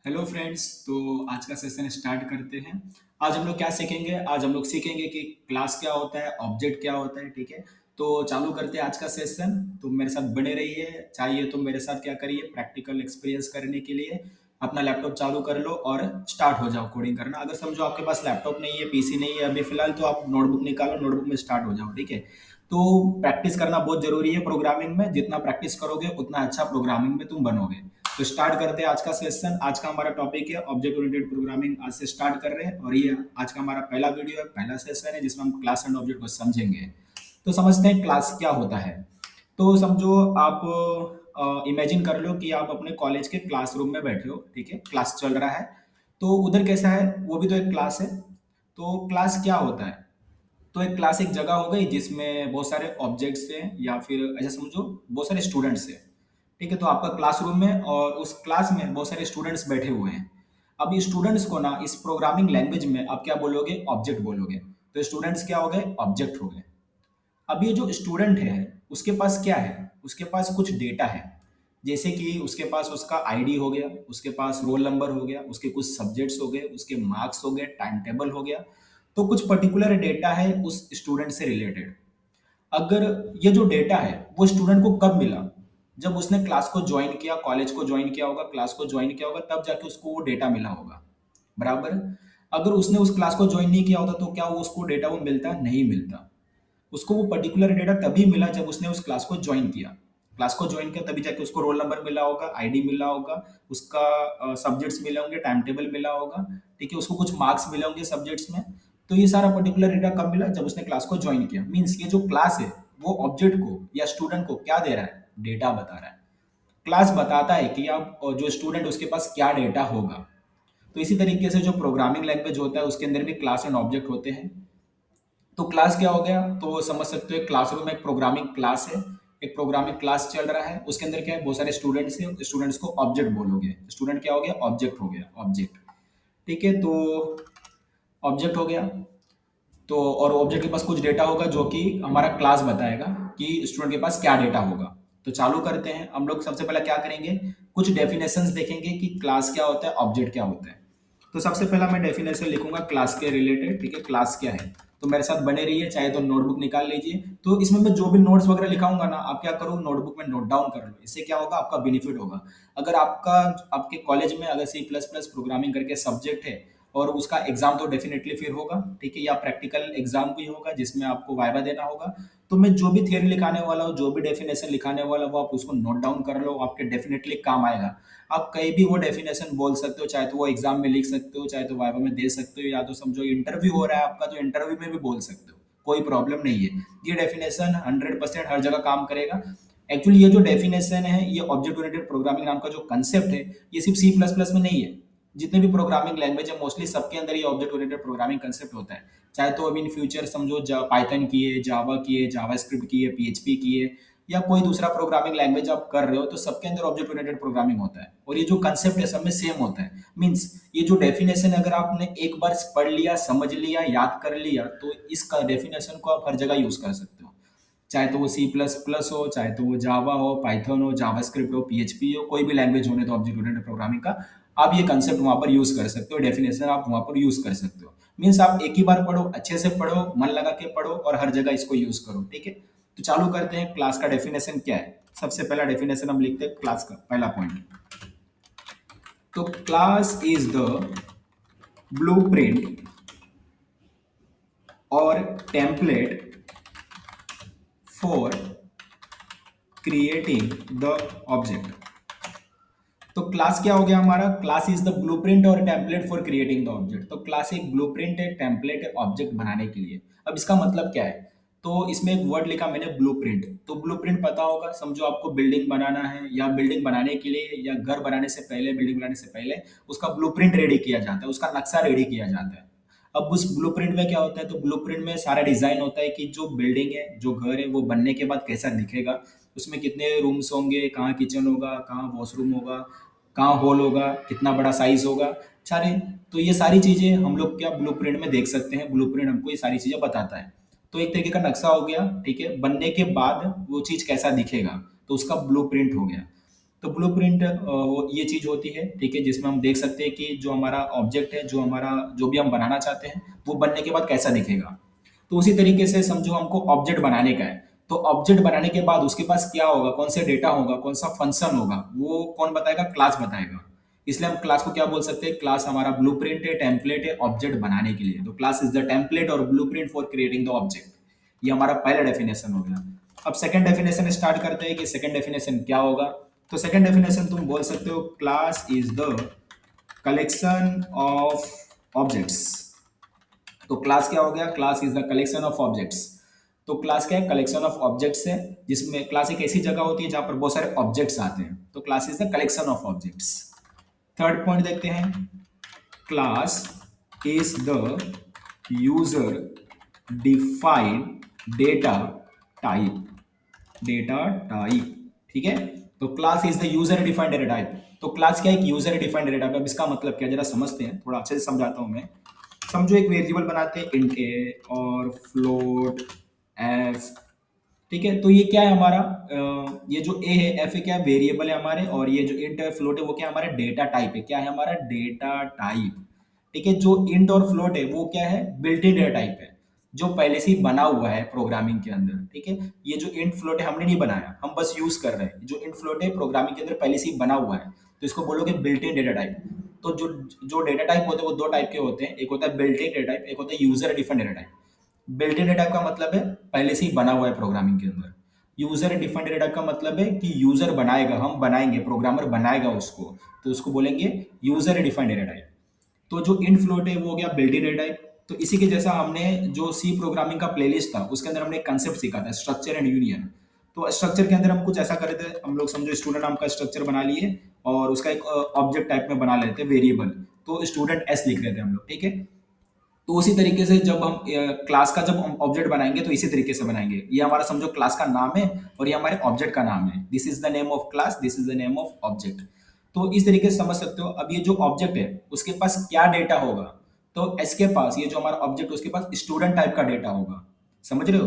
Hello friends. तो आज का सेशन स्टार्ट करते हैं। आज हम लोग क्या सीखेंगे? आज हम लोग सीखेंगे कि क्लास क्या होता है, ऑब्जेक्ट क्या होता है। ठीक है, तो चालू करते हैं आज का सेशन। तुम मेरे साथ बने रहिए, चाहिए तुम मेरे साथ क्या करिए, प्रैक्टिकल एक्सपीरियंस करने के लिए अपना लैपटॉप चालू कर लो और स्टार्ट हो जाओ कोडिंग करना। अगर समझो आपके पास लैपटॉप नहीं है, पीसी नहीं है अभी फिलहाल, तो आप नोटबुक निकालो, नोटबुक में स्टार्ट हो जाओ। ठीक है, तो प्रैक्टिस करना बहुत जरूरी है प्रोग्रामिंग में। जितना प्रैक्टिस करोगे उतना अच्छा प्रोग्रामिंग में तुम बनोगे। तो स्टार्ट करते हैं आज का सेशन। आज का हमारा टॉपिक है ऑब्जेक्ट ओरिएंटेड प्रोग्रामिंग। आज से स्टार्ट कर रहे हैं और ये आज का हमारा पहला वीडियो है, पहला सेशन है जिसमें हम क्लास एंड ऑब्जेक्ट को समझेंगे। तो समझते हैं क्लास क्या होता है। तो समझो आप इमेजिन कर लो कि आप अपने कॉलेज के क्लासरूम में बैठे हो। ठीक है, क्लास चल रहा है। तो उधर कैसा है, वो भी तो एक क्लास है। तो क्लास क्या होता है? तो एक क्लास एक जगह हो गई जिसमें बहुत सारे ऑब्जेक्ट्स हैं, या फिर ऐसा समझो बहुत सारे स्टूडेंट्स हैं। ठीक है, तो आपका क्लासरूम में और उस क्लास में बहुत सारे स्टूडेंट्स बैठे हुए हैं। अब इस स्टूडेंट्स को ना इस प्रोग्रामिंग लैंग्वेज में आप क्या बोलोगे? ऑब्जेक्ट बोलोगे। तो स्टूडेंट्स क्या हो गए? ऑब्जेक्ट हो गए। अब ये जो स्टूडेंट है उसके पास क्या है? उसके पास कुछ डेटा है। जैसे कि उसके पास उसका आईडी हो गया, उसके पास रोल नंबर हो गया, उसके कुछ सब्जेक्ट्स हो गए, उसके मार्क्स हो गए, टाइम टेबल हो गया। तो कुछ पर्टिकुलर डेटा है उस स्टूडेंट से रिलेटेड। अगर ये जो डेटा है वो स्टूडेंट को कब मिला? जब उसने क्लास को ज्वाइन किया, कॉलेज को ज्वाइन किया होगा, क्लास को ज्वाइन किया होगा, तब जाके उसको वो डेटा मिला होगा। बराबर। अगर उसने उस क्लास को ज्वाइन नहीं किया होता तो क्या वो उसको डेटा वो मिलता? नहीं मिलता। उसको वो पर्टिकुलर डेटा तभी मिला जब उसने उस क्लास को ज्वाइन किया। क्लास को ज्वाइन किया तभी जाके उसको रोल नंबर मिला होगा, आईडी मिला होगा, उसका सब्जेक्ट्स मिले होंगे, टाइम टेबल मिला होगा। ठीक है, उसको कुछ मार्क्स मिले होंगे सब्जेक्ट्स में। तो ये सारा पर्टिकुलर डेटा कब मिला? जब उसने क्लास को ज्वाइन किया। मीन्स ये जो क्लास है वो ऑब्जेक्ट को या स्टूडेंट को क्या दे रहा है? डेटा बता रहा है। क्लास बताता है कि आप जो स्टूडेंट उसके पास क्या डेटा होगा। तो इसी तरीके से जो प्रोग्रामिंग लैंग्वेज होता है उसके अंदर भी क्लास एंड ऑब्जेक्ट होते हैं। तो क्लास क्या हो गया? तो समझ सकते हो एक क्लासरूम में एक प्रोग्रामिंग क्लास है। एक प्रोग्रामिंग क्लास चल रहा है, उसके अंदर क्या है? बहुत सारे स्टूडेंट्स हैं, स्टूडेंट्स को ऑब्जेक्ट बोलोगे। स्टूडेंट क्या हो गया? ऑब्जेक्ट हो गया, ऑब्जेक्ट। ठीक है, तो ऑब्जेक्ट हो गया। तो और ऑब्जेक्ट के पास कुछ डेटा होगा जो कि हमारा क्लास बताएगा कि स्टूडेंट के पास क्या डेटा होगा। तो चालू करते हैं। हम लोग सबसे पहले क्या करेंगे, कुछ डेफिनेशंस देखेंगे कि क्लास क्या होता है, ऑब्जेक्ट क्या होता है। तो सबसे पहला मैं डेफिनेशन लिखूंगा क्लास के रिलेटेड। ठीक है, क्लास क्या है। तो मेरे साथ बने रहिए, चाहे तो नोटबुक निकाल लीजिए। तो इसमें मैं जो भी नोट्स वगैरह लिखाऊंगा ना, आप क्या करो नोटबुक में नोट डाउन कर लो। इससे क्या होगा? आपका बेनिफिट होगा। अगर आपका आपके कॉलेज में अगर सी प्लस प्लस प्रोग्रामिंग करके सब्जेक्ट है और उसका एग्जाम तो डेफिनेटली फिर होगा। ठीक है, या प्रैक्टिकल एग्जाम भी होगा जिसमें आपको वाइवा देना होगा। तो मैं जो भी थियरी लिखाने वाला हूँ, जो भी डेफिनेशन लिखाने वाला हूँ, आप उसको नोट डाउन कर लो, आपके डेफिनेटली काम आएगा। आप कहीं भी वो डेफिनेशन बोल सकते हो, चाहे तो वो एग्जाम में लिख सकते हो, चाहे तो वाइवा में दे सकते हो, या तो समझो इंटरव्यू हो रहा है आपका तो इंटरव्यू में भी बोल सकते हो। कोई प्रॉब्लम नहीं है। ये डेफिनेशन 100% हर जगह काम करेगा। एक्चुअली ये जो डेफिनेशन है, ये ऑब्जेक्ट ओरिएंटेड प्रोग्रामिंग नाम का जो कंसेप्ट है, ये सिर्फ सी प्लस प्लस में नहीं है। जितने भी प्रोग्रामिंग लैंग्वेज है मोस्टली सबके अंदर ये ऑब्जेक्ट ओरिएंटेड प्रोग्रामिंग कंसेप्ट होता है। चाहे तो अब इन फ्यूचर समझो पाइथन की है, जावा की है, जावास्क्रिप्ट की है, पीएचपी की है, या कोई दूसरा प्रोग्रामिंग लैंग्वेज आप कर रहे हो, तो सबके अंदर ऑब्जेक्ट ओरिएंटेड प्रोग्रामिंग होता है। और ये जो कंसेप्ट है सब में सेम होता है। मीन्स ये जो डेफिनेशन अगर आपने एक बार पढ़ लिया, समझ लिया, याद कर लिया, तो इसका डेफिनेशन को आप हर जगह यूज कर सकते हो। चाहे तो वो सी प्लस प्लस हो, चाहे तो वो जावा हो, पाइथन हो, जावास्क्रिप्ट हो, पीएचपी हो, कोई भी लैंग्वेज होने तो ऑब्जेक्ट ओरिएंटेड प्रोग्रामिंग का आप ये कंसेप्ट वहां पर यूज कर सकते हो, डेफिनेशन आप वहां पर यूज कर सकते हो। मीन्स आप एक ही बार पढ़ो, अच्छे से पढ़ो, मन लगा के पढ़ो और हर जगह इसको यूज करो। ठीक है, तो चालू करते हैं। क्लास का डेफिनेशन क्या है? सबसे पहला डेफिनेशन हम लिखते हैं क्लास का पहला पॉइंट। तो क्लास इज द ब्लूप्रिंट और template for creating the object. तो क्लास क्या हो गया हमारा? क्लास इज द ब्लूप्रिंट और template for creating the object. तो क्लास एक ब्लूप्रिंट है, टेम्पलेट है ऑब्जेक्ट बनाने के लिए। अब इसका मतलब क्या है? तो इसमें एक वर्ड लिखा मैंने, ब्लूप्रिंट। तो ब्लूप्रिंट पता होगा, समझो आपको बिल्डिंग बनाना है, या बिल्डिंग बनाने के लिए या घर बनाने से पहले, बिल्डिंग बनाने से पहले उसका ब्लूप्रिंट रेडी किया जाता है, उसका नक्शा रेडी किया जाता है। अब उस ब्लूप्रिंट में क्या होता है? तो ब्लूप्रिंट में सारा डिजाइन होता है कि जो बिल्डिंग है, जो घर है, वो बनने के बाद कैसा दिखेगा, उसमें कितने रूम्स होंगे, कहाँ किचन होगा, कहाँ वॉशरूम होगा, कहाँ हॉल होगा, कितना बड़ा साइज होगा, सारे। तो ये सारी चीजें हम लोग क्या ब्लूप्रिंट में देख सकते हैं। ब्लूप्रिंट हमको ये सारी चीजें बताता है। तो एक तरीके का नक्शा हो गया। ठीक है, बनने के बाद वो चीज कैसा दिखेगा, तो उसका ब्लूप्रिंट हो गया। तो ब्लूप्रिंट ये चीज़ होती है, ठीक है, जिसमें हम देख सकते हैं कि जो हमारा ऑब्जेक्ट है, जो हमारा जो भी हम बनाना चाहते हैं, वो बनने के बाद कैसा दिखेगा। तो उसी तरीके से समझो हमको ऑब्जेक्ट बनाने का है, तो ऑब्जेक्ट बनाने के बाद उसके पास क्या होगा, कौन से डेटा होगा, कौन सा फंक्शन होगा, वो कौन बताएगा, क्लास बताएगा। इसलिए हम क्लास को क्या बोल सकते हैं, क्लास हमारा ब्लूप्रिंट है, टेम्पलेट है ऑब्जेक्ट बनाने के लिए। तो क्लास इज द टेम्पलेट और blueprint for creating the object. ये हमारा पहला डेफिनेशन हो गया। अब सेकंड डेफिनेशन स्टार्ट करते हैं कि सेकंड डेफिनेशन क्या होगा। तो सेकंड डेफिनेशन तुम बोल सकते हो, class is the collection of objects. तो क्लास क्या हो गया, class is the collection of objects. तो क्लास क्या है, कलेक्शन ऑफ ऑब्जेक्ट्स है, जिसमें क्लास एक ऐसी जगह होती है जहां पर बहुत सारे ऑब्जेक्ट्स आते हैं। तो class is the collection of objects. Third point देखते हैं, class is the user defined data type. Data type, ठीक है। तो class is the user defined data type. तो क्लास क्या है, एक यूजर डिफाइंड डेटा टाइप। अब इसका मतलब क्या, जरा समझते हैं, थोड़ा अच्छे से समझाता हूं मैं। समझो एक वेरिएबल बनाते हैं इंट ए और फ्लोट एफ, ठीक है। तो ये क्या है हमारा, ये जो ए है, एफ है, क्या वेरिएबल है हमारे, और ये जो इंट है फ्लोट है वो क्या हमारा डेटा टाइप है। क्या है हमारा डेटा टाइप, ठीक है। जो इंट और फ्लोट है वो क्या है, बिल्ट इन डेटा टाइप है, जो पहले से ही बना हुआ है प्रोग्रामिंग के अंदर, ठीक है। ये जो इंट फ्लोट है हमने नहीं बनाया, हम बस यूज कर रहे हैं। जो इंट फ्लोट है प्रोग्रामिंग के अंदर पहले से ही बना हुआ है, तो इसको बोलोगे बिल्ट इन डेटा टाइप। तो जो जो डेटा टाइप होते हैं वो दो टाइप के होते हैं, एक होता है बिल्ट इन डेटा टाइप, एक होता है user defined data type. Built in data का मतलब है पहले से ही बना हुआ है प्रोग्रामिंग के अंदर। यूजर डिफाइंड डेटा का मतलब है कि यूजर बनाएगा, हम बनाएंगे, प्रोग्रामर बनाएगा उसको, तो उसको बोलेंगे यूजर डिफाइंड डेटा टाइप। तो जो इन फ्लोट है वो हो गया बिल्ट इन डेटा टाइप। तो इसी के जैसा हमने जो सी प्रोग्रामिंग का प्लेलिस्ट था उसके अंदर हमने एक कंसेप्ट सीखा था, स्ट्रक्चर एंड यूनियन। तो स्ट्रक्चर के अंदर हम कुछ ऐसा कर रहे थे, हम लोग समझो स्टूडेंट नाम का स्ट्रक्चर बना लिए और उसका एक ऑब्जेक्ट टाइप में बना लेते वेरिएबल। तो स्टूडेंट एस लिख रहे थे हम लोग, ठीक है। तो उसी तरीके से जब हम क्लास का जब हम ऑब्जेक्ट बनाएंगे तो इसी तरीके से बनाएंगे। ये हमारा समझो क्लास का नाम है और ये हमारे ऑब्जेक्ट का नाम है। This is the name of class, this is the name of object. तो इस तरीके से समझ सकते हो। अब ये जो ऑब्जेक्ट है उसके पास क्या डेटा होगा, तो एस के पास, ये जो हमारा ऑब्जेक्ट उसके पास स्टूडेंट टाइप का डेटा होगा। समझ रहे हो।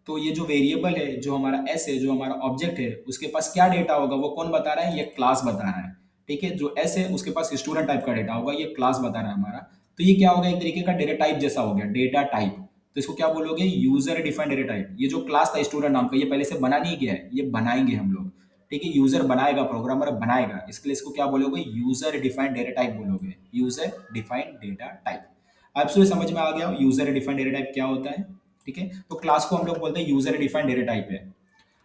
तो ये जो वेरिएबल है, जो हमारा एस है, जो हमारा ऑब्जेक्ट है, उसके पास क्या डेटा होगा वो कौन बता रहा है, ये क्लास बता रहा है, ठीक है। जो एस है उसके पास स्टूडेंट टाइप का डेटा होगा, ये क्लास बता रहा है हमारा। तो ये क्या होगा, एक तरीके का डेटा टाइप जैसा हो गया, डेटा टाइप। तो इसको क्या बोलोगे, यूजर डिफाइंड डेटा टाइप। ये जो क्लास था स्टूडेंट नाम का, ये पहले से बना नहीं गया है, ये बनाएंगे हम लोग, ठीक है। यूजर बनाएगा, प्रोग्रामर बनाएगा, इसके लिए इसको क्या बोलोगे, यूजर डिफाइंड डेटा टाइप बोलोगे, यूजर डिफाइंड डेटा टाइप। अब से समझ में आ गया यूजर डिफाइंड डेटा टाइप क्या होता है, ठीक है। तो क्लास को हम लोग बोलते हैं यूजर डिफाइंड डेटा टाइप है।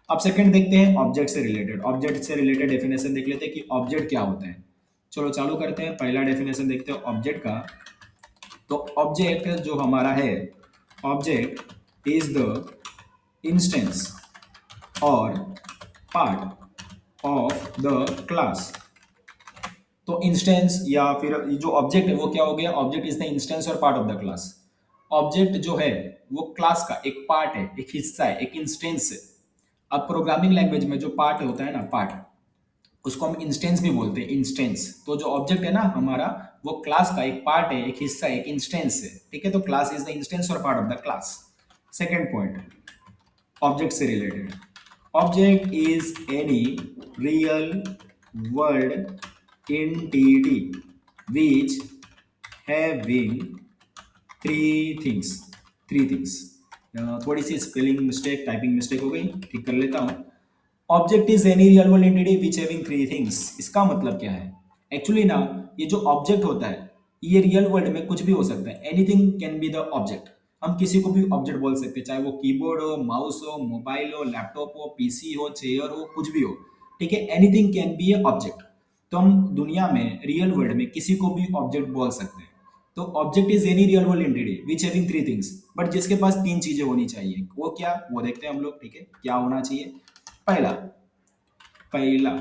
अब सेकंड देखते हैं ऑब्जेक्ट से रिलेटेड। ऑब्जेक्ट से रिलेटेड डेफिनेशन देख लेते हैं कि ऑब्जेक्ट क्या होता है। चलो चालू करते हैं, पहला डेफिनेशन देखते हैं ऑब्जेक्ट का। तो ऑब्जेक्ट जो हमारा है, ऑब्जेक्ट इज द इंस्टेंस और पार्ट ऑफ द क्लास। तो इंस्टेंस या फिर ये जो ऑब्जेक्ट है वो क्या हो गया, ऑब्जेक्ट इज द इंस्टेंस और part of the class. Object जो है वो क्लास का एक पार्ट है, एक हिस्सा है, एक इंस्टेंस है। अब प्रोग्रामिंग लैंग्वेज में जो पार्ट होता है ना, पार्ट, उसको हम इंस्टेंस भी बोलते हैं, इंस्टेंस। तो जो ऑब्जेक्ट है ना हमारा, वो क्लास का एक पार्ट है, एक हिस्सा है, एक इंस्टेंस है, ठीक है। तो क्लास इज द इंस्टेंस और part of the class. Second point object से related, object is any real world entity which having three things। थोड़ी सी स्पेलिंग मिस्टेक, टाइपिंग मिस्टेक हो गई, ठीक कर लेता हूँ। Object is any real world entity which having three things. इसका मतलब क्या है, एक्चुअली ना, ये जो ऑब्जेक्ट होता है ये रियल वर्ल्ड में कुछ भी हो सकता है। Anything can be the object. हम किसी को भी ऑब्जेक्ट बोल सकते हैं, चाहे वो कीबोर्ड हो, माउस हो, मोबाइल हो, लैपटॉप हो, पीसी हो, चेयर हो, कुछ भी हो, ठीक है। Anything can be A object. तो हम दुनिया में रियल वर्ल्ड में किसी को भी ऑब्जेक्ट बोल सकते हैं। तो object is any real world entity which having three things, but जिसके पास तीन चीजें होनी चाहिए। वो क्या, वो देखते हैं हम लोग, ठीक है। क्या होना चाहिए, पहला पहला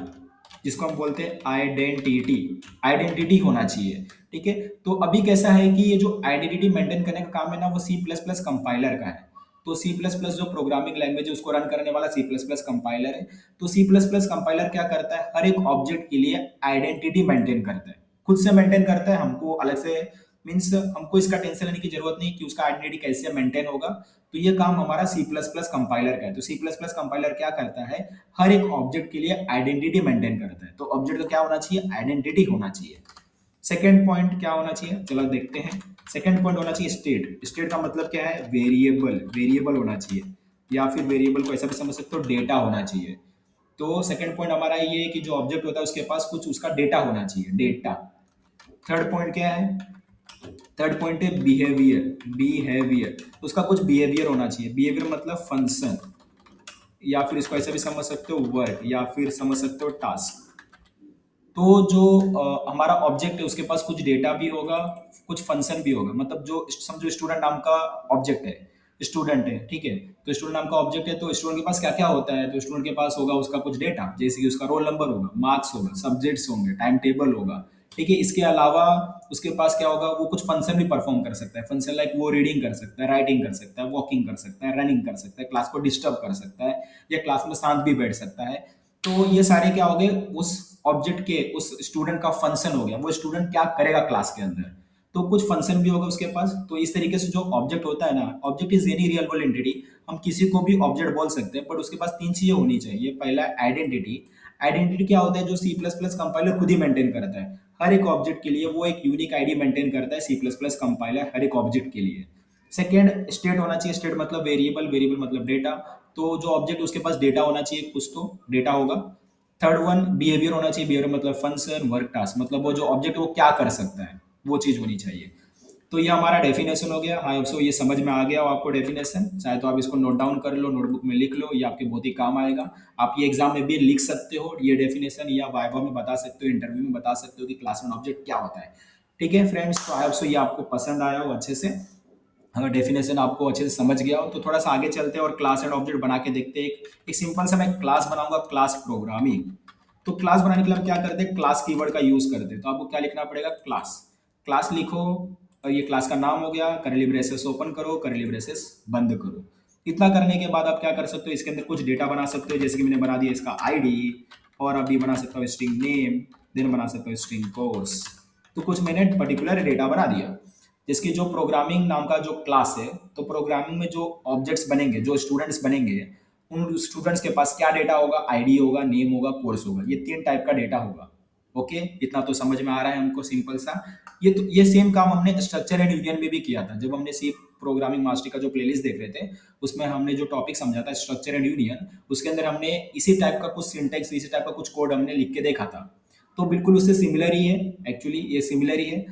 जिसको हम बोलते हैं आइडेंटिटी। आइडेंटिटी होना चाहिए, ठीक है। तो अभी कैसा है कि ये जो आइडेंटिटी मेंटेन करने का काम है ना, वो सी प्लस प्लस कंपाइलर का है। तो सी प्लस प्लस जो प्रोग्रामिंग लैंग्वेज है उसको रन करने वाला सी प्लस प्लस कंपाइलर है। तो सी प्लस प्लस कंपाइलर क्या करता है, हर एक ऑब्जेक्ट के लिए आइडेंटिटी मेंटेन करता है, खुद से मेंटेन करता है, हमको अलग से मीन्स हमको इसका टेंशन लेने की जरूरत नहीं कि उसका आइडेंटिटी कैसे मेंटेन होगा। तो ये काम हमारा सी प्लस प्लस कंपाइलर का है। तो सी प्लस प्लस कंपाइलर क्या करता है, हर एक ऑब्जेक्ट के लिए आइडेंटिटी मेंटेन करता है। तो ऑब्जेक्ट का क्या होना चाहिए, आइडेंटिटी होना चाहिए। सेकेंड पॉइंट क्या होना चाहिए, चलो देखते हैं। सेकेंड पॉइंट होना चाहिए स्टेट। स्टेट का मतलब क्या है, वेरिएबल, वेरिएबल होना चाहिए, या फिर वेरिएबल को ऐसा भी समझ सकते हो डेटा होना चाहिए। तो सेकंड पॉइंट हमारा ये है कि जो ऑब्जेक्ट होता है उसके पास कुछ उसका डेटा होना चाहिए, डेटा। थर्ड पॉइंट क्या है, थर्ड पॉइंट है बिहेवियर, बिहेवियर, उसका कुछ बिहेवियर होना चाहिए। बिहेवियर मतलब फंक्शन, या फिर इसको ऐसा भी समझ सकते हो वर्क, या फिर समझ सकते हो टास्क। तो जो हमारा ऑब्जेक्ट है उसके पास कुछ डेटा भी होगा, कुछ फंक्शन भी होगा। मतलब जो समझो स्टूडेंट नाम का ऑब्जेक्ट है, स्टूडेंट है, ठीक है। तो स्टूडेंट नाम का ऑब्जेक्ट है, तो स्टूडेंट के पास क्या क्या होता है, तो स्टूडेंट के पास होगा उसका कुछ डेटा, जैसे कि उसका रोल नंबर होगा, मार्क्स होगा, सब्जेक्ट्स होंगे, टाइम टेबल होगा, ठीक है। इसके अलावा उसके पास क्या होगा, वो कुछ फंक्शन भी परफॉर्म कर सकता है। फंक्शन लाइक वो रीडिंग कर सकता है, राइटिंग कर सकता है, वॉकिंग कर सकता है, रनिंग कर सकता है, क्लास को डिस्टर्ब कर सकता है, या क्लास में शांत भी बैठ सकता है। तो ये सारे क्या हो गए, उस ऑब्जेक्ट के, उस स्टूडेंट का फंक्शन हो गया, वो स्टूडेंट क्या करेगा क्लास के अंदर। तो कुछ फंक्शन भी होगा उसके पास। तो इस तरीके से जो ऑब्जेक्ट होता है ना, object is any real world entity. हम किसी को भी ऑब्जेक्ट बोल सकते हैं, बट उसके पास तीन चीजें होनी चाहिए। पहला आइडेंटिटी। आइडेंटिटी क्या होता है, जो सी प्लस प्लस कंपाइलर खुद ही मेंटेन करता है। हर एक ऑब्जेक्ट के लिए वो एक यूनिक आईडी मेंटेन करता है, सी प्लस प्लस कंपाइलर, हर एक ऑब्जेक्ट के लिए। सेकेंड, स्टेट होना चाहिए। स्टेट मतलब वेरिएबल, वेरिएबल मतलब डेटा। तो जो ऑब्जेक्ट उसके पास डेटा होना चाहिए, कुछ तो डेटा होगा। थर्ड वन, बिहेवियर होना चाहिए। बिहेवियर मतलब फंक्शन, वर्क, टास्क, मतलब वो जो ऑब्जेक्ट वो क्या कर सकता है, वो चीज होनी चाहिए। तो ये हमारा डेफिनेशन हो गया। आई होप सो ये समझ में आ गया हो आपको डेफिनेशन। चाहे तो आप इसको नोट डाउन कर लो, नोटबुक में लिख लो, ये आपके बहुत ही काम आएगा। आप ये एग्जाम में भी लिख सकते हो ये डेफिनेशन, या वाइवा में बता सकते हो, इंटरव्यू में बता सकते हो कि क्लास वन ऑब्जेक्ट क्या होता है। ठीक है फ्रेंड्स, तो आई होप सो ये आपको पसंद आया हो अच्छे से। अगर डेफिनेशन आपको अच्छे से समझ गया हो तो थोड़ा सा आगे चलते हैं और क्लास एंड ऑब्जेक्ट बना के देखते हैं। एक सिंपल सा मैं क्लास बनाऊंगा, क्लास प्रोग्रामिंग। तो क्लास बनाने के लिए हम क्या करते हैं, क्लास कीवर्ड का यूज करते हैं। तो आपको क्या लिखना पड़ेगा, क्लास। क्लास लिखो, और ये क्लास का नाम हो गया, करली ब्रेसेस ओपन करो, करली ब्रेसेस बंद करो। इतना करने के बाद आप क्या कर सकते हो, इसके अंदर कुछ डेटा बना सकते हो, जैसे कि मैंने बना दिया इसका आईडी, और अभी बना सकता हूँ स्ट्रिंग नेम, देन बना सकता हूँ स्ट्रिंग कोर्स। तो कुछ मैंने पर्टिकुलर डेटा बना दिया। जिसकी जो प्रोग्रामिंग नाम का जो क्लास है, तो प्रोग्रामिंग में जो ऑब्जेक्ट्स बनेंगे, जो स्टूडेंट्स बनेंगे, उन स्टूडेंट्स के पास क्या डेटा होगा, आईडी होगा, नेम होगा, कोर्स होगा। ये तीन टाइप का डेटा होगा। ओके, इतना तो समझ में आ रहा है हमको, सिंपल सा। ये सेम काम हमने स्ट्रक्चर एंड यूनियन में भी किया था। जब हमने सी प्रोग्रामिंग मास्टर का जो प्लेलिस्ट देख रहे थे, उसमें हमने जो टॉपिक समझा था स्ट्रक्चर एंड यूनियन, उसके अंदर हमने इसी टाइप का कुछ सिंटेक्स, इसी टाइप का कुछ कोड हमने लिख के देखा था। तो बिल्कुल उससे सिमिलर ही है, एक्चुअली ये सिमिलर ही है।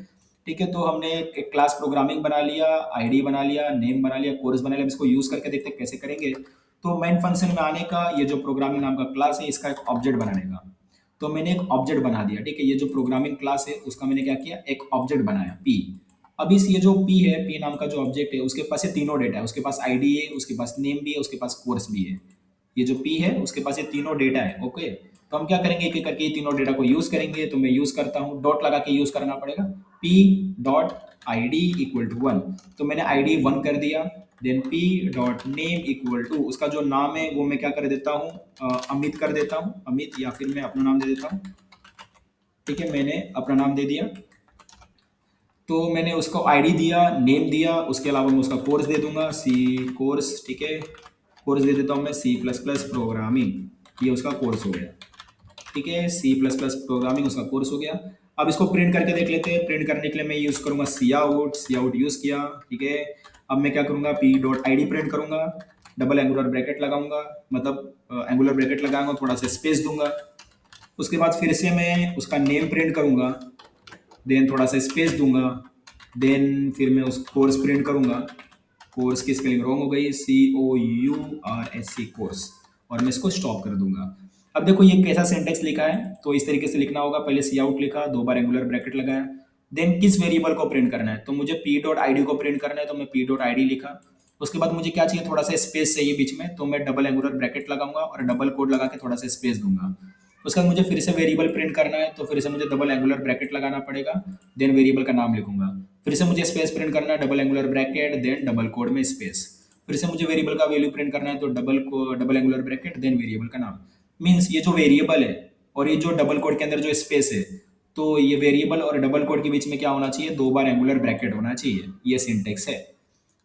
ठीक है, तो हमने एक क्लास प्रोग्रामिंग बना लिया, आईडी बना लिया, नेम बना लिया, कोर्स बना लिया। अब इसको यूज करके देखते हैं कैसे करेंगे। तो मेन फंक्शन में आने का, ये जो प्रोग्रामिंग नाम का क्लास है, इसका एक ऑब्जेक्ट बनाने का। तो मैंने एक ऑब्जेक्ट बना दिया, ठीक है। ये जो प्रोग्रामिंग क्लास है उसका मैंने क्या किया, एक ऑब्जेक्ट बनाया, पी। अब इस ये जो पी है, पी नाम का जो ऑब्जेक्ट है, उसके पास ये तीनों डेटा है। उसके पास आईडी है, उसके पास नेम भी है, उसके पास कोर्स भी है। ये जो पी है उसके पास ये तीनों डेटा है। ओके, तो हम क्या करेंगे, एक एक करके ये तीनों डेटा को यूज करेंगे। तो मैं यूज करता हूँ, डॉट लगा के यूज करना पड़ेगा। P dot I D equal to one. तो मैंने आई डी वन कर दिया। Then P dot name equal to, उसका जो नाम है वो मैं क्या कर देता हूँ, अमित कर देता हूँ, अमित, या फिर मैं अपना नाम दे देता हूँ। ठीक है, मैंने अपना नाम दे दिया। तो मैंने उसको आईडी दिया, नेम दिया, उसके अलावा मैं उसका कोर्स दे दूंगा, सी कोर्स। ठीक है, कोर्स दे देता हूँ मैं सी प्लस प्लस प्रोग्रामिंग, ये उसका कोर्स हो गया। ठीक है, सी प्लस प्लस प्रोग्रामिंग उसका कोर्स हो गया। अब इसको प्रिंट करके देख लेते हैं। प्रिंट करने के लिए मैं यूज करूंगा सी आउट, सी आउट यूज किया। ठीक है, अब मैं क्या करूंगा, P dot I D print करूंगा, डबल एंगुलर ब्रैकेट लगाऊंगा, मतलब एंगुलर ब्रैकेट लगाऊंगा, थोड़ा सा स्पेस दूंगा। उसके बाद फिर से मैं उसका नेम प्रिंट करूंगा, देन थोड़ा सा स्पेस दूंगा। देन फिर मैं उस कोर्स प्रिंट करूंगा। कोर्स की स्पेलिंग रॉन्ग हो गई, COURSC, कोर्स। और मैं इसको स्टॉप कर दूंगा। अब देखो ये कैसा सेंटेक्स लिखा है, तो इस तरीके से लिखना होगा। पहले सी आउट लिखा, दो बार एंगुलर ब्रैकेट लगाया, देन किस वेरिएबल को प्रिंट करना है, तो मुझे पी डॉट आई डी को प्रिंट करना है, तो मैं पी डॉट आई डी लिखा। उसके बाद मुझे क्या चाहिए, थोड़ा सा स्पेस चाहिए बीच में, तो मैं डबल एंगुलर ब्रैकेट लगाऊंगा और डबल कोड लगा के थोड़ा सा स्पेस दूंगा। उसके बाद मुझे फिर से वेरिएबल प्रिंट करना है, तो फिर से मुझे डबल एंगुलर ब्रैकेट लगाना पड़ेगा। देन वेरिएबल का नाम लिखूंगा। फिर से मुझे स्पेस प्रिंट करना है, double angular bracket, then double quote में स्पेस। फिर से मुझे वेरिएबल का वैल्यू प्रिंट करना है, तो double angular bracket, then variable का नाम। मीन्स ये जो वेरिएबल है और ये जो डबल कोड के अंदर जो स्पेस है, तो ये वेरिएबल और डबल कोट के बीच में क्या होना चाहिए, 2 बार एंगुलर ब्रैकेट होना चाहिए, ये सिंटेक्स है।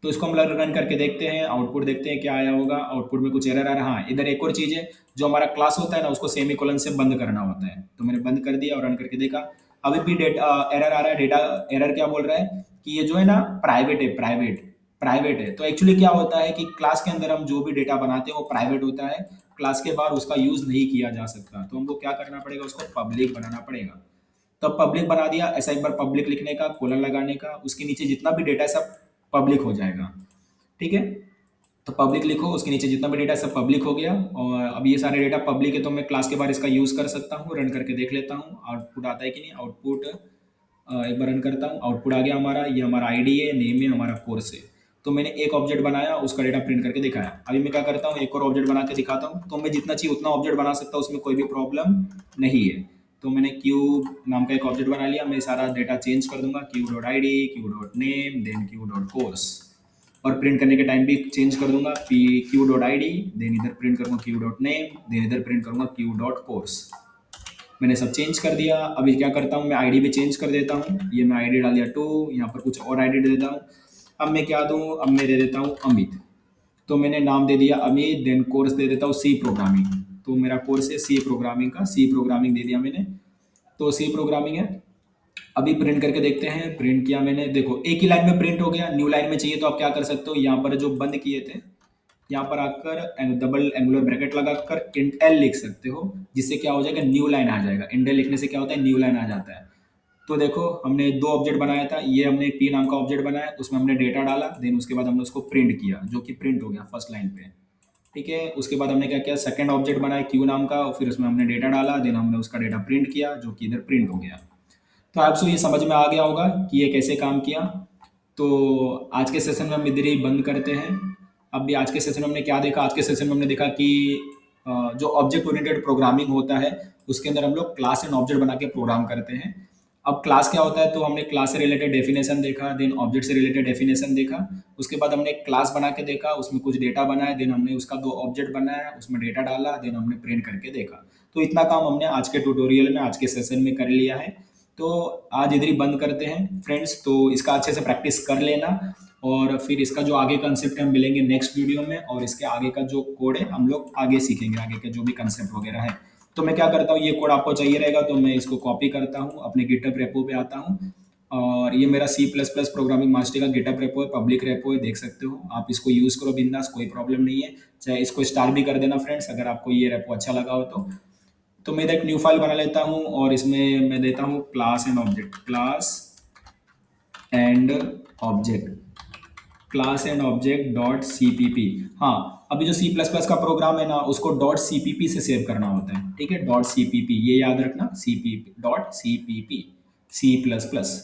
तो इसको हम रन करके देखते हैं, आउटपुट देखते हैं क्या आया होगा। आउटपुट में कुछ एरर आ रहा है। इधर एक और चीज़ है, जो हमारा क्लास होता है ना उसको सेमीकोलन से बंद करना होता है। तो मैंने बंद कर दिया और रन करके देखा, अभी भी डेटा एरर आ रहा है। डेटा एरर क्या बोल रहा है कि ये जो है ना प्राइवेट है, प्राइवेट है। तो एक्चुअली क्या होता है कि क्लास के अंदर हम जो भी डेटा बनाते हैं वो प्राइवेट होता है, क्लास के बाहर उसका यूज नहीं किया जा सकता। तो हमको क्या करना पड़ेगा, उसको पब्लिक बनाना पड़ेगा। तो पब्लिक बना दिया, ऐसा एक बार पब्लिक लिखने का, कोलन लगाने का, उसके नीचे जितना भी डेटा है सब पब्लिक हो जाएगा। ठीक है, तो पब्लिक लिखो, उसके नीचे जितना भी डेटा है सब पब्लिक हो गया। और अब ये सारे डेटा पब्लिक है तो मैं क्लास के बाहर इसका यूज़ कर सकता हूँ। रन करके देख लेता हूँ आउटपुट आता है कि नहीं। आउटपुट एक बार रन करता हूँ, आउटपुट आ गया हमारा। ये हमारा आईडी है, नेम है, हमारा कोर्स है। तो मैंने एक ऑब्जेक्ट बनाया, उसका डेटा प्रिंट करके दिखाया। अभी मैं क्या करता हूँ, एक और ऑब्जेक्ट बना के दिखाता हूँ। तो मैं जितना चाहिए उतना ऑब्जेक्ट बना सकता हूँ, उसमें कोई भी प्रॉब्लम नहीं है। तो मैंने क्यूब नाम का एक ऑब्जेक्ट बना लिया। मैं सारा डेटा चेंज कर दूंगा, Q dot I D, Q dot name, then Q dot course. और प्रिंट करने के टाइम भी चेंज कर दूंगा, P Q dot I D, then इधर प्रिंट करूंगा क्यू डॉट नेम, देन इधर प्रिंट करूंगा क्यू डॉट कोर्स। मैंने सब चेंज कर दिया। अभी क्या करता हूँ, मैं आईडी भी चेंज कर देता हूँ। ये मैं आईडी डाल दिया 2, यहाँ पर कुछ और आईडी दे देता हूँ। अब मैं क्या दूँ, अब मैं दे देता हूँ अमित। तो मैंने नाम दे दिया अमित, देन कोर्स दे देता हूँ सी प्रोग्रामिंग। तो मेरा कोर्स है सी प्रोग्रामिंग का, सी प्रोग्रामिंग दे दिया मैंने। तो सी प्रोग्रामिंग है। अभी प्रिंट करके देखते हैं। प्रिंट किया मैंने, देखो एक ही लाइन में प्रिंट हो गया। न्यू लाइन में चाहिए तो आप क्या कर सकते हो, यहाँ पर जो बंद किए थे यहाँ पर आकर डबल एंगुलर ब्रैकेट लगाकर इंट एल लिख सकते हो, जिससे क्या हो जाएगा, न्यू लाइन आ जाएगा। इंट एल लिखने से क्या होता है, न्यू लाइन आ जाता है। तो देखो हमने 2 ऑब्जेक्ट बनाया था। ये हमने एक पी नाम का ऑब्जेक्ट बनाया, उसमें हमने डेटा डाला, देन उसके बाद हमने उसको प्रिंट किया, जो कि प्रिंट हो गया फर्स्ट लाइन पे। ठीक है, उसके बाद हमने क्या किया, सेकंड ऑब्जेक्ट बनाया क्यू नाम का, और फिर उसमें हमने डेटा डाला, देन हमने उसका डेटा प्रिंट किया, जो कि इधर प्रिंट हो गया। तो आपको ये समझ में आ गया होगा कि ये कैसे काम किया। तो आज के सेशन में हम इधर ही बंद करते हैं। अब भी आज के सेशन में हमने क्या देखा, आज के सेशन में हमने देखा कि जो ऑब्जेक्ट ओरिएंटेड प्रोग्रामिंग होता है उसके अंदर हम लोग क्लास एंड ऑब्जेक्ट बना के प्रोग्राम करते हैं। अब क्लास क्या होता है, तो हमने क्लास से रिलेटेड डेफिनेशन देखा, देन ऑब्जेक्ट से रिलेटेड डेफिनेशन देखा। उसके बाद हमने एक क्लास बना के देखा, उसमें कुछ डेटा बनाया, देन हमने उसका 2 ऑब्जेक्ट बनाया, उसमें डेटा डाला, देन हमने प्रिंट करके देखा। तो इतना काम हमने आज के ट्यूटोरियल में, आज के सेशन में कर लिया है। तो आज इधर ही बंद करते हैं फ्रेंड्स। तो इसका अच्छे से प्रैक्टिस कर लेना, और फिर इसका जो आगे कंसेप्ट है हम मिलेंगे नेक्स्ट वीडियो में, और इसके आगे का जो कोड है हम लोग आगे सीखेंगे, आगे के जो भी कंसेप्ट वगैरह है। तो मैं क्या करता हूँ, ये कोड आपको चाहिए रहेगा तो मैं इसको कॉपी करता हूँ, अपने गिटहब रेपो पे आता हूँ। और ये मेरा C plus plus programming master का गिटहब रेपो है, पब्लिक रेपो है, देख सकते हो आप। इसको यूज़ करो बिंदास, कोई प्रॉब्लम नहीं है। चाहे इसको स्टार भी कर देना फ्रेंड्स, अगर आपको ये रेपो अच्छा लगा हो तो। मैं एक न्यू फाइल बना लेता हूँ, और इसमें मैं देता हूँ class and object, class and object, class and object dot C P P. हाँ, अभी जो सी प्लस प्लस का प्रोग्राम है ना उसको डॉट सी पी पी से सेव करना होता है। ठीक है, डॉट सी पी पी, ये याद रखना, C P P dot C P P, C plus plus.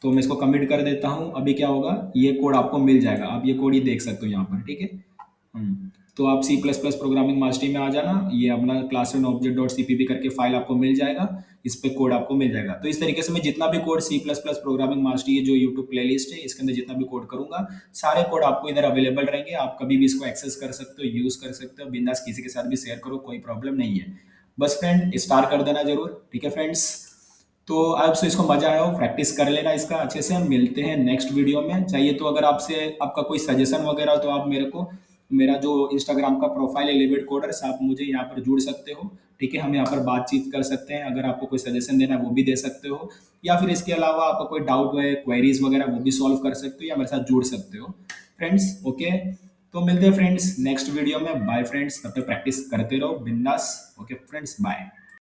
तो मैं इसको कमिट कर देता हूँ। अभी क्या होगा, ये कोड आपको मिल जाएगा। आप ये कोड ही देख सकते हो यहाँ पर। ठीक है, तो आप C plus plus programming mastery में आ जाना, ये अपना class and object dot C P P करके फाइल आपको मिल जाएगा, इस पे कोड आपको मिल जाएगा। तो इस तरीके से मैं जितना भी code C plus plus programming mastery जो यूट्यूब प्लेलिस्ट है इसके अंदर जितना भी कोड करूंगा, सारे कोड आपको इधर अवेलेबल रहेंगे। आप कभी भी इसको एक्सेस कर सकते हो, यूज कर सकते हो बिंदास, किसी के साथ भी शेयर करो, कोई प्रॉब्लम नहीं है। बस फ्रेंड स्टार कर देना जरूर। ठीक है फ्रेंड्स, तो आपसे इसको मजा आया हो, प्रैक्टिस कर लेना इसका अच्छे से। हम मिलते हैं नेक्स्ट वीडियो में। चाहिए तो अगर आपसे आपका कोई सजेशन वगैरह हो तो आप मेरे को, मेरा जो इंस्टाग्राम का प्रोफाइल है लिविड कोडर्स, आप मुझे यहाँ पर जुड़ सकते हो। ठीक है, हम यहाँ पर बातचीत कर सकते हैं। अगर आपको कोई सजेशन देना है वो भी दे सकते हो, या फिर इसके अलावा आपका कोई डाउट है, क्वेरीज वगैरह, वो भी सॉल्व कर सकते हो, या मेरे साथ जुड़ सकते हो फ्रेंड्स। ओके, तो मिलते हैं फ्रेंड्स नेक्स्ट वीडियो में। बाय फ्रेंड्स, तब तक प्रैक्टिस करते रहो बिंदास। Okay friends, bye.